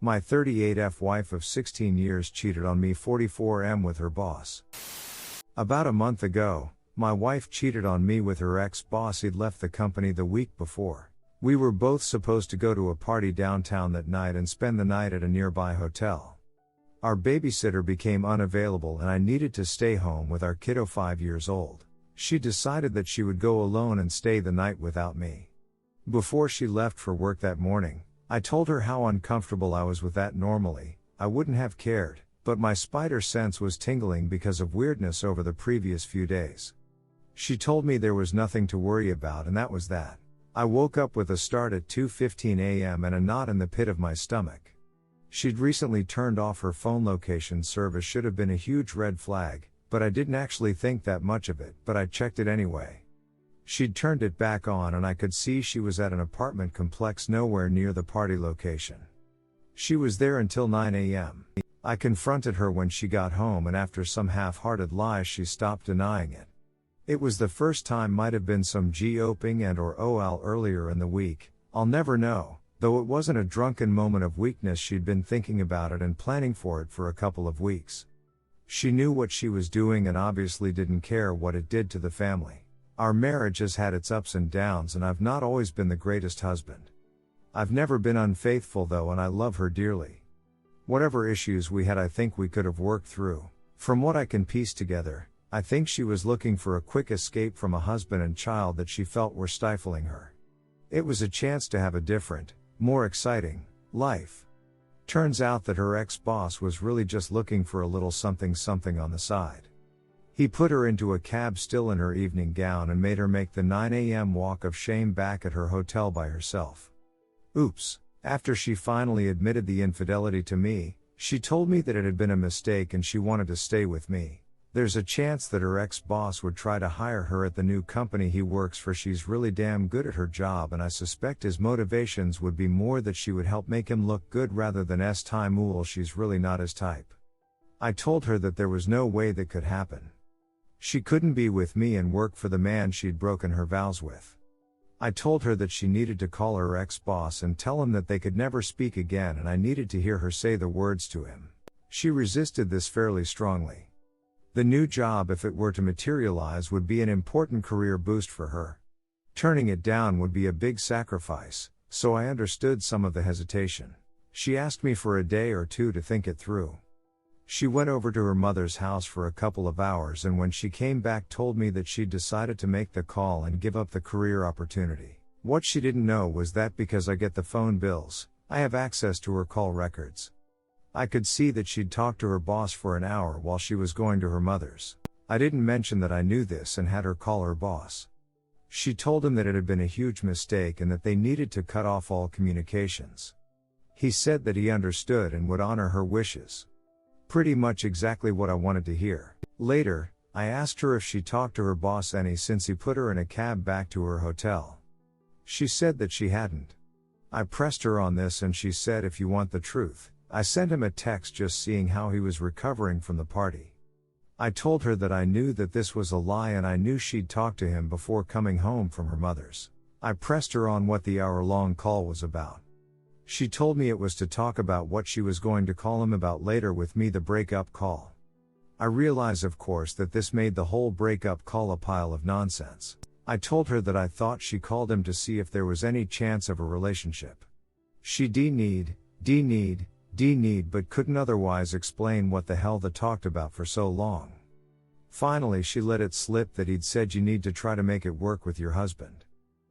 My 38F wife of 16 years cheated on me 44M with her boss. About a month ago, my wife cheated on me with her ex-boss. He'd left the company the week before. We were both supposed to go to a party downtown that night and spend the night at a nearby hotel. Our babysitter became unavailable and I needed to stay home with our kiddo 5 years old. She decided that she would go alone and stay the night without me. Before she left for work that morning, I told her how uncomfortable I was with that. Normally, I wouldn't have cared, but my spider sense was tingling because of weirdness over the previous few days. She told me there was nothing to worry about, and that was that. I woke up with a start at 2:15 a.m. and a knot in the pit of my stomach. She'd recently turned off her phone location service. Should have been a huge red flag, but I didn't actually think that much of it, but I checked it anyway. She'd turned it back on and I could see she was at an apartment complex nowhere near the party location. She was there until 9 a.m. I confronted her when she got home and after some half-hearted lies she stopped denying it. It was the first time, might have been some groping and or OL earlier in the week, I'll never know, though it wasn't a drunken moment of weakness. She'd been thinking about it and planning for it for a couple of weeks. She knew what she was doing and obviously didn't care what it did to the family. Our marriage has had its ups and downs and I've not always been the greatest husband. I've never been unfaithful though, and I love her dearly. Whatever issues we had, I think we could have worked through. From what I can piece together, I think she was looking for a quick escape from a husband and child that she felt were stifling her. It was a chance to have a different, more exciting life. Turns out that her ex-boss was really just looking for a little something on the side. He put her into a cab still in her evening gown and made her make the 9 a.m. walk of shame back at her hotel by herself. Oops. After she finally admitted the infidelity to me, she told me that it had been a mistake and she wanted to stay with me. There's a chance that her ex-boss would try to hire her at the new company he works for. She's really damn good at her job and I suspect his motivations would be more that she would help make him look good rather than time. She's really not his type. I told her that there was no way that could happen. She couldn't be with me and work for the man she'd broken her vows with. I told her that she needed to call her ex-boss and tell him that they could never speak again, and I needed to hear her say the words to him. She resisted this fairly strongly. The new job, if it were to materialize, would be an important career boost for her. Turning it down would be a big sacrifice, so I understood some of the hesitation. She asked me for a day or two to think it through. She went over to her mother's house for a couple of hours and when she came back told me that she'd decided to make the call and give up the career opportunity. What she didn't know was that because I get the phone bills, I have access to her call records. I could see that she'd talked to her boss for an hour while she was going to her mother's. I didn't mention that I knew this and had her call her boss. She told him that it had been a huge mistake and that they needed to cut off all communications. He said that he understood and would honor her wishes. Pretty much exactly what I wanted to hear. Later, I asked her if she talked to her boss any since he put her in a cab back to her hotel. She said that she hadn't. I pressed her on this and she said, if you want the truth, I sent him a text just seeing how he was recovering from the party. I told her that I knew that this was a lie and I knew she'd talked to him before coming home from her mother's. I pressed her on what the hour-long call was about. She told me it was to talk about what she was going to call him about later with me, the breakup call. I realize, of course, that this made the whole breakup call a pile of nonsense. I told her that I thought she called him to see if there was any chance of a relationship. She denied, but couldn't otherwise explain what the hell they talked about for so long. Finally she let it slip that he'd said, you need to try to make it work with your husband.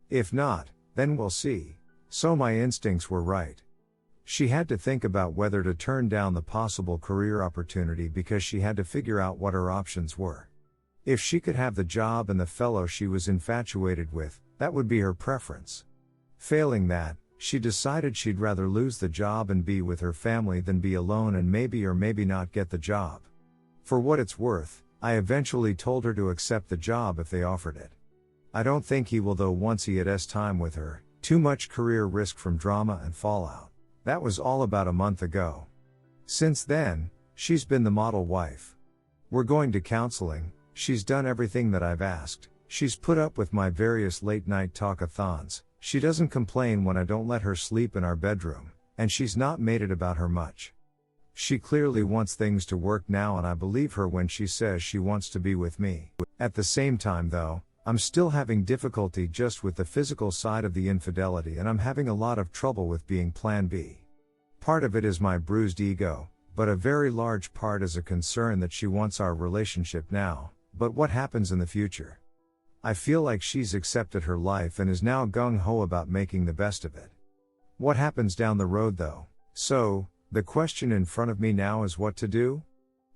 If not, then we'll see. So my instincts were right. She had to think about whether to turn down the possible career opportunity because she had to figure out what her options were. If she could have the job and the fellow she was infatuated with, that would be her preference. Failing that, she decided she'd rather lose the job and be with her family than be alone and maybe or maybe not get the job. For what it's worth, I eventually told her to accept the job if they offered it. I don't think he will though once he had time with her. Too much career risk from drama and fallout. That was all about a month ago. Since then, she's been the model wife. We're going to counseling, she's done everything that I've asked, she's put up with my various late night talkathons, she doesn't complain when I don't let her sleep in our bedroom, and she's not made it about her much. She clearly wants things to work now, and I believe her when she says she wants to be with me. At the same time though, I'm still having difficulty just with the physical side of the infidelity, and I'm having a lot of trouble with being plan B. Part of it is my bruised ego, but a very large part is a concern that she wants our relationship now, but what happens in the future? I feel like she's accepted her life and is now gung-ho about making the best of it. What happens down the road though? So, the question in front of me now is what to do?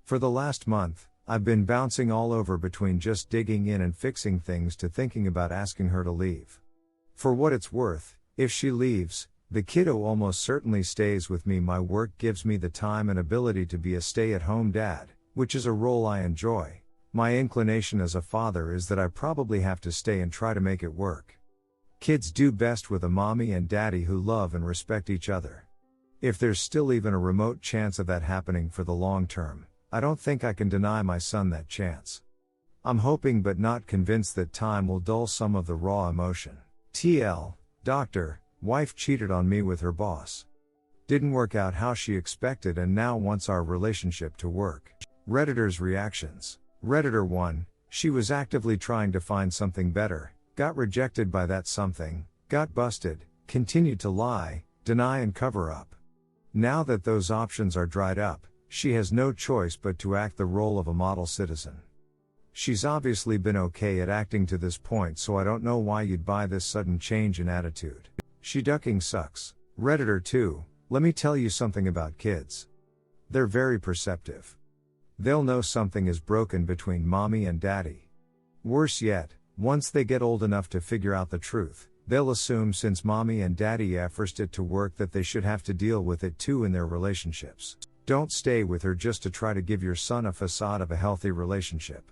For the last month, I've been bouncing all over between just digging in and fixing things to thinking about asking her to leave. For what it's worth, if she leaves, the kiddo almost certainly stays with me. My work gives me the time and ability to be a stay-at-home dad, which is a role I enjoy. My inclination as a father is that I probably have to stay and try to make it work. Kids do best with a mommy and daddy who love and respect each other. If there's still even a remote chance of that happening for the long term, I don't think I can deny my son that chance. I'm hoping but not convinced that time will dull some of the raw emotion. TL, doctor, wife cheated on me with her boss. Didn't work out how she expected and now wants our relationship to work. Redditors' reactions. Redditor 1, she was actively trying to find something better, got rejected by that something, got busted, continued to lie, deny and cover up. Now that those options are dried up, she has no choice but to act the role of a model citizen. She's obviously been okay at acting to this point, so I don't know why you'd buy this sudden change in attitude. She ducking sucks. Redditor 2, let me tell you something about kids. They're very perceptive. They'll know something is broken between mommy and daddy. Worse yet, once they get old enough to figure out the truth, they'll assume since mommy and daddy forced it to work that they should have to deal with it too in their relationships. Don't stay with her just to try to give your son a facade of a healthy relationship.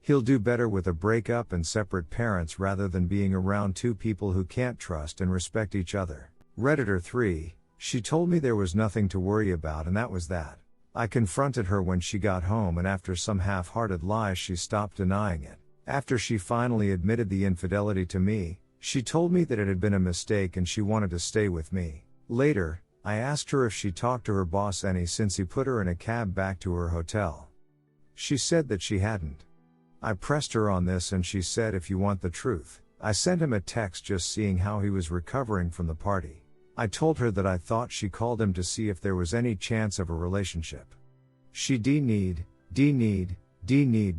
He'll do better with a breakup and separate parents rather than being around two people who can't trust and respect each other. Redditor 3, she told me there was nothing to worry about and that was that. I confronted her when she got home and after some half-hearted lies she stopped denying it. After she finally admitted the infidelity to me, she told me that it had been a mistake and she wanted to stay with me. Later, I asked her if she talked to her boss any since he put her in a cab back to her hotel. She said that she hadn't. I pressed her on this and she said if you want the truth, I sent him a text just seeing how he was recovering from the party. I told her that I thought she called him to see if there was any chance of a relationship. She denied,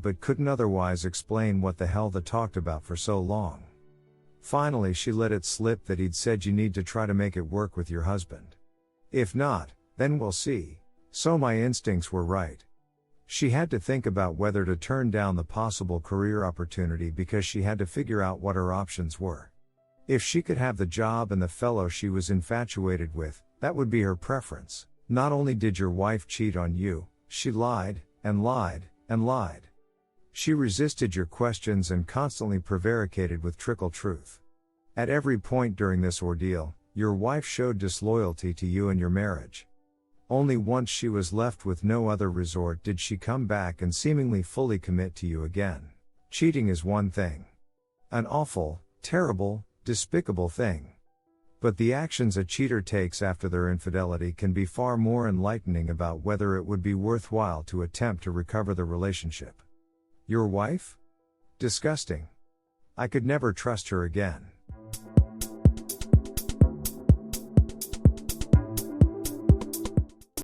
but couldn't otherwise explain what the hell they talked about for so long. Finally she let it slip that he'd said you need to try to make it work with your husband. If not, then we'll see. So my instincts were right. She had to think about whether to turn down the possible career opportunity because she had to figure out what her options were. If she could have the job and the fellow she was infatuated with, that would be her preference. Not only did your wife cheat on you, she lied, and lied, and lied. She resisted your questions and constantly prevaricated with trickle truth. At every point during this ordeal, your wife showed disloyalty to you and your marriage. Only once she was left with no other resort did she come back and seemingly fully commit to you again. Cheating is one thing. An awful, terrible, despicable thing. But the actions a cheater takes after their infidelity can be far more enlightening about whether it would be worthwhile to attempt to recover the relationship. Your wife? Disgusting. I could never trust her again.